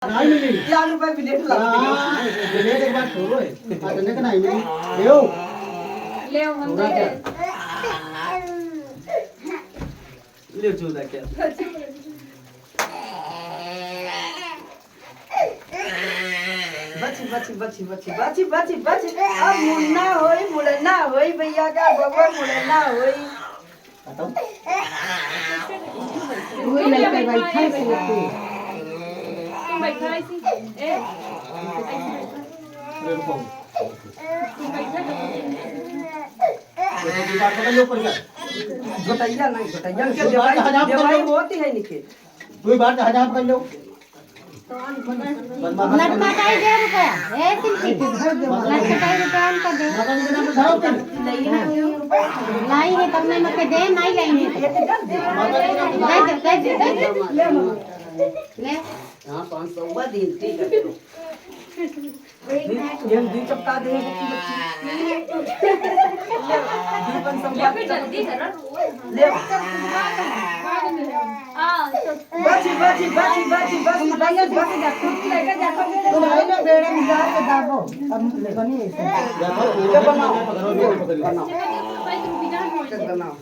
नहीं मिली 1 रुपए प्लेट ला प्लेट एक बार छोड़ो तने का नहीं मिली ले ले हम दे ले चूदा क्या बची अब मुड़ना होई भैया का बबा मुड़ना होई वही लड़के बैठा से लेते तुम बैठा ऐसी ए रुको तुम बैठा ये बात पकड़ लो ऊपर का गोटैया के दवाई होती है निके कोई बात हजार पकड़ लो लटकाई दे रुपया ए सिंपी लटकाई रुपया हमको दे लाई है तब मैं मके दे नहीं लाई है ले हां 500 वा दिन ठीक है ये दी चपका दे दीपन संवाद जल्दी करो ले हां बची भैया बची जा कुर्सी लेकर जा तो भाई ना बेड़े में जा के दाबो अब बनी ऐसे देखो ये बनाओ पकड़ो बनाओ भाई तुम बिना हो बनाओ